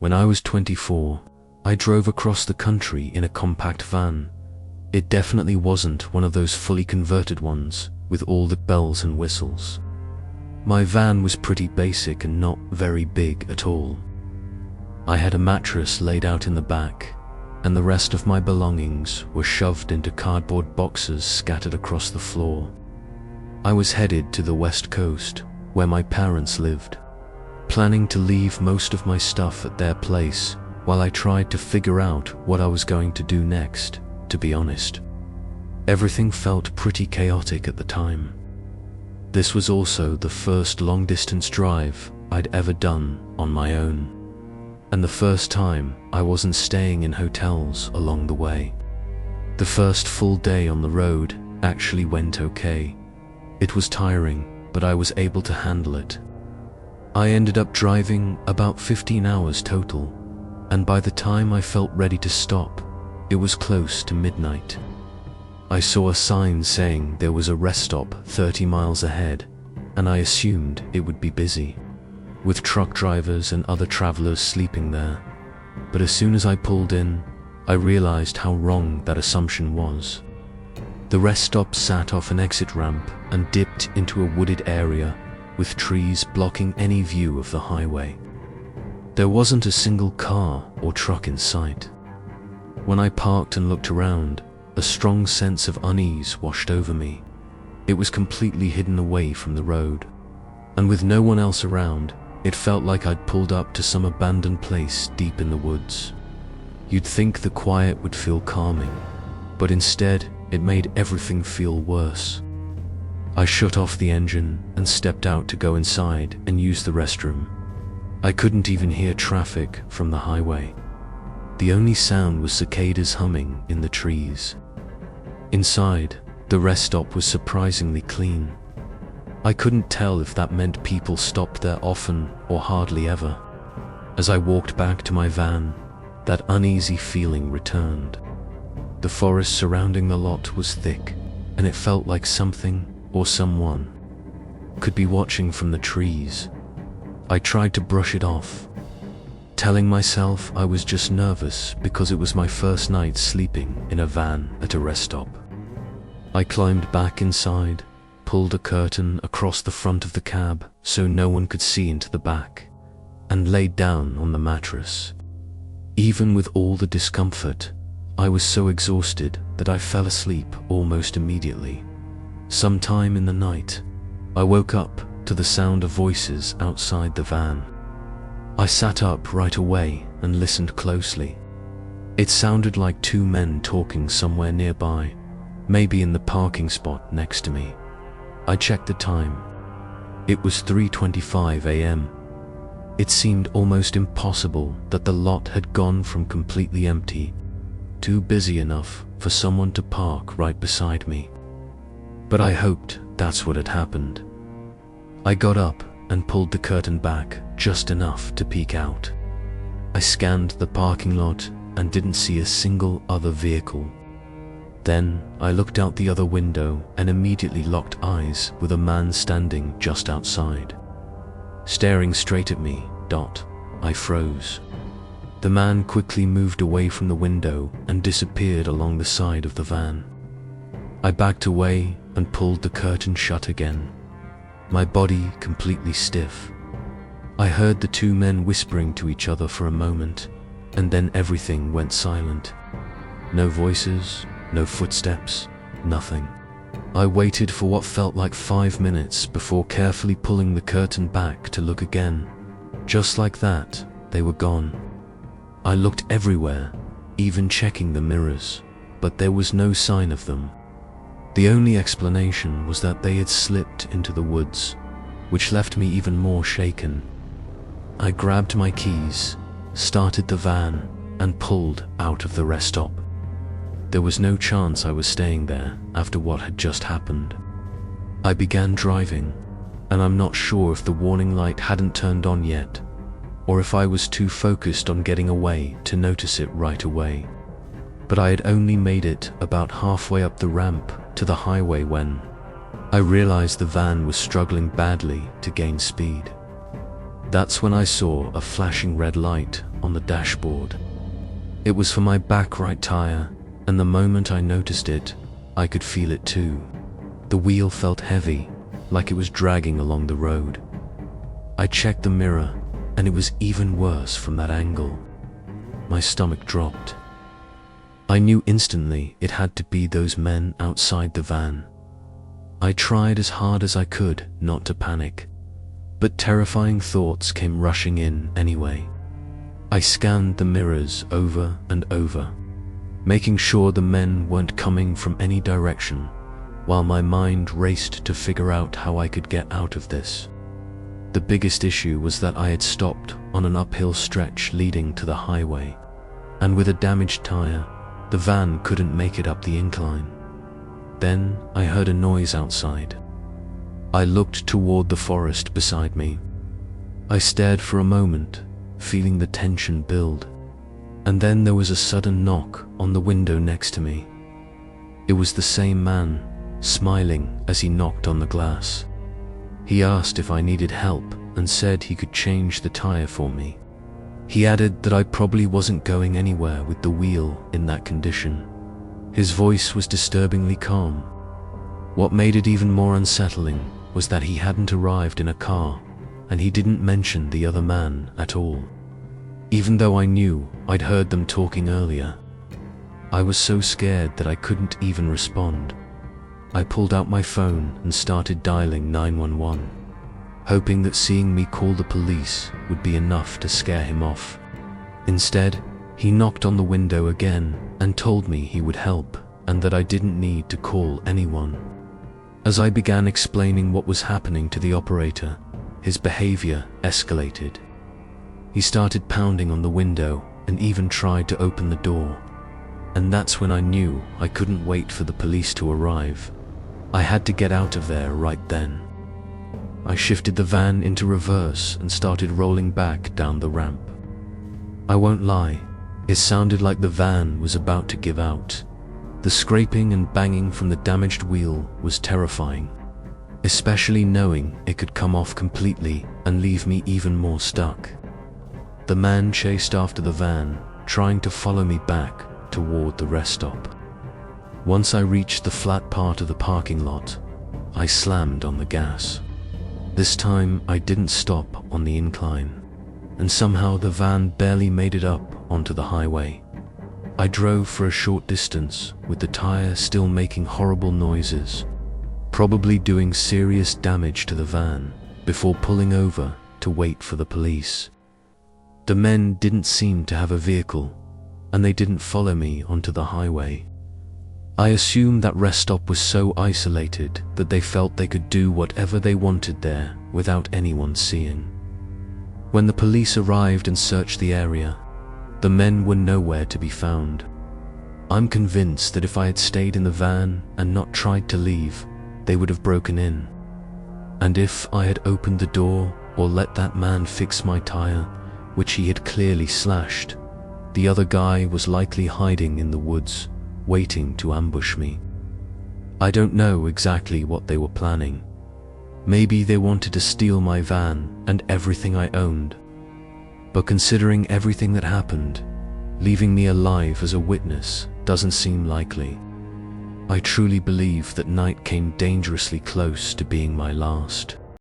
When I was 24, I drove across the country in a compact van. It definitely wasn't one of those fully converted ones with all the bells and whistles. My van was pretty basic and not very big at all. I had a mattress laid out in the back, and the rest of my belongings were shoved into cardboard boxes scattered across the floor. I was headed to the West Coast, where my parents lived, planning to leave most of my stuff at their place while I tried to figure out what I was going to do next. To be honest, everything felt pretty chaotic at the time. This was also the first long-distance drive I'd ever done on my own, and the first time I wasn't staying in hotels along the way. The first full day on the road actually went okay. It was tiring, but I was able to handle it. I ended up driving about 15 hours total, and by the time I felt ready to stop, it was close to midnight. I saw a sign saying there was a rest stop 30 miles ahead, and I assumed it would be busy, with truck drivers and other travelers sleeping there. But as soon as I pulled in, I realized how wrong that assumption was. The rest stop sat off an exit ramp and dipped into a wooded area with trees blocking any view of the highway. There wasn't a single car or truck in sight. When I parked and looked around, a strong sense of unease washed over me. It was completely hidden away from the road, and with no one else around, it felt like I'd pulled up to some abandoned place deep in the woods. You'd think the quiet would feel calming, but instead it made everything feel worse. I shut off the engine and stepped out to go inside and use the restroom. I couldn't even hear traffic from the highway. The only sound was cicadas humming in the trees. Inside, the rest stop was surprisingly clean. I couldn't tell if that meant people stopped there often or hardly ever. As I walked back to my van, that uneasy feeling returned. The forest surrounding the lot was thick, and it felt like something or someone could be watching from the trees. I tried to brush it off, telling myself I was just nervous because it was my first night sleeping in a van at a rest stop. I climbed back inside, pulled a curtain across the front of the cab so no one could see into the back, and laid down on the mattress. Even with all the discomfort, I was so exhausted that I fell asleep almost immediately. Sometime in the night, I woke up to the sound of voices outside the van. I sat up right away and listened closely. It sounded like two men talking somewhere nearby, maybe in the parking spot next to me. I checked the time. It was 3:25 a.m. It seemed almost impossible that the lot had gone from completely empty to busy enough for someone to park right beside me. But I hoped that's what had happened. I got up and pulled the curtain back just enough to peek out. I scanned the parking lot and didn't see a single other vehicle. Then I looked out the other window and immediately locked eyes with a man standing just outside, staring straight at me. I froze. The man quickly moved away from the window and disappeared along the side of the van. I backed away and pulled the curtain shut again, my body completely stiff. I heard the two men whispering to each other for a moment, and then everything went silent. No voices, no footsteps, nothing. I waited for what felt like 5 minutes before carefully pulling the curtain back to look again. Just like that, they were gone. I looked everywhere, even checking the mirrors, but there was no sign of them. The only explanation was that they had slipped into the woods, which left me even more shaken. I grabbed my keys, started the van, and pulled out of the rest stop. There was no chance I was staying there after what had just happened. I began driving, and I'm not sure if the warning light hadn't turned on yet, or if I was too focused on getting away to notice it right away. But I had only made it about halfway up the ramp to the highway when I realized the van was struggling badly to gain speed. That's when I saw a flashing red light on the dashboard. It was for my back right tire, and the moment I noticed it, I could feel it too. The wheel felt heavy, like it was dragging along the road. I checked the mirror, and it was even worse from that angle. My stomach dropped. I knew instantly it had to be those men outside the van. I tried as hard as I could not to panic, but terrifying thoughts came rushing in anyway. I scanned the mirrors over and over, making sure the men weren't coming from any direction, while my mind raced to figure out how I could get out of this. The biggest issue was that I had stopped on an uphill stretch leading to the highway, and with a damaged tire, the van couldn't make it up the incline. Then I heard a noise outside. I looked toward the forest beside me. I stared for a moment, feeling the tension build, and then there was a sudden knock on the window next to me. It was the same man, smiling as he knocked on the glass. He asked if I needed help and said he could change the tire for me. He added that I probably wasn't going anywhere with the wheel in that condition. His voice was disturbingly calm. What made it even more unsettling was that he hadn't arrived in a car, and he didn't mention the other man at all, even though I knew I'd heard them talking earlier. I was so scared that I couldn't even respond. I pulled out my phone and started dialing 911, hoping that seeing me call the police would be enough to scare him off. Instead, he knocked on the window again and told me he would help and that I didn't need to call anyone. As I began explaining what was happening to the operator, his behavior escalated. He started pounding on the window and even tried to open the door. And that's when I knew I couldn't wait for the police to arrive. I had to get out of there right then. I shifted the van into reverse and started rolling back down the ramp. I won't lie, it sounded like the van was about to give out. The scraping and banging from the damaged wheel was terrifying, especially knowing it could come off completely and leave me even more stuck. The man chased after the van, trying to follow me back toward the rest stop. Once I reached the flat part of the parking lot, I slammed on the gas. This time I didn't stop on the incline, and somehow the van barely made it up onto the highway. I drove for a short distance with the tire still making horrible noises, probably doing serious damage to the van, before pulling over to wait for the police. The men didn't seem to have a vehicle, and they didn't follow me onto the highway. I assumed that rest stop was so isolated that they felt they could do whatever they wanted there without anyone seeing. When the police arrived and searched the area, the men were nowhere to be found. I'm convinced that if I had stayed in the van and not tried to leave, they would have broken in. And if I had opened the door or let that man fix my tire, which he had clearly slashed, the other guy was likely hiding in the woods, waiting to ambush me. I don't know exactly what they were planning. Maybe they wanted to steal my van and everything I owned. But considering everything that happened, leaving me alive as a witness doesn't seem likely. I truly believe that night came dangerously close to being my last.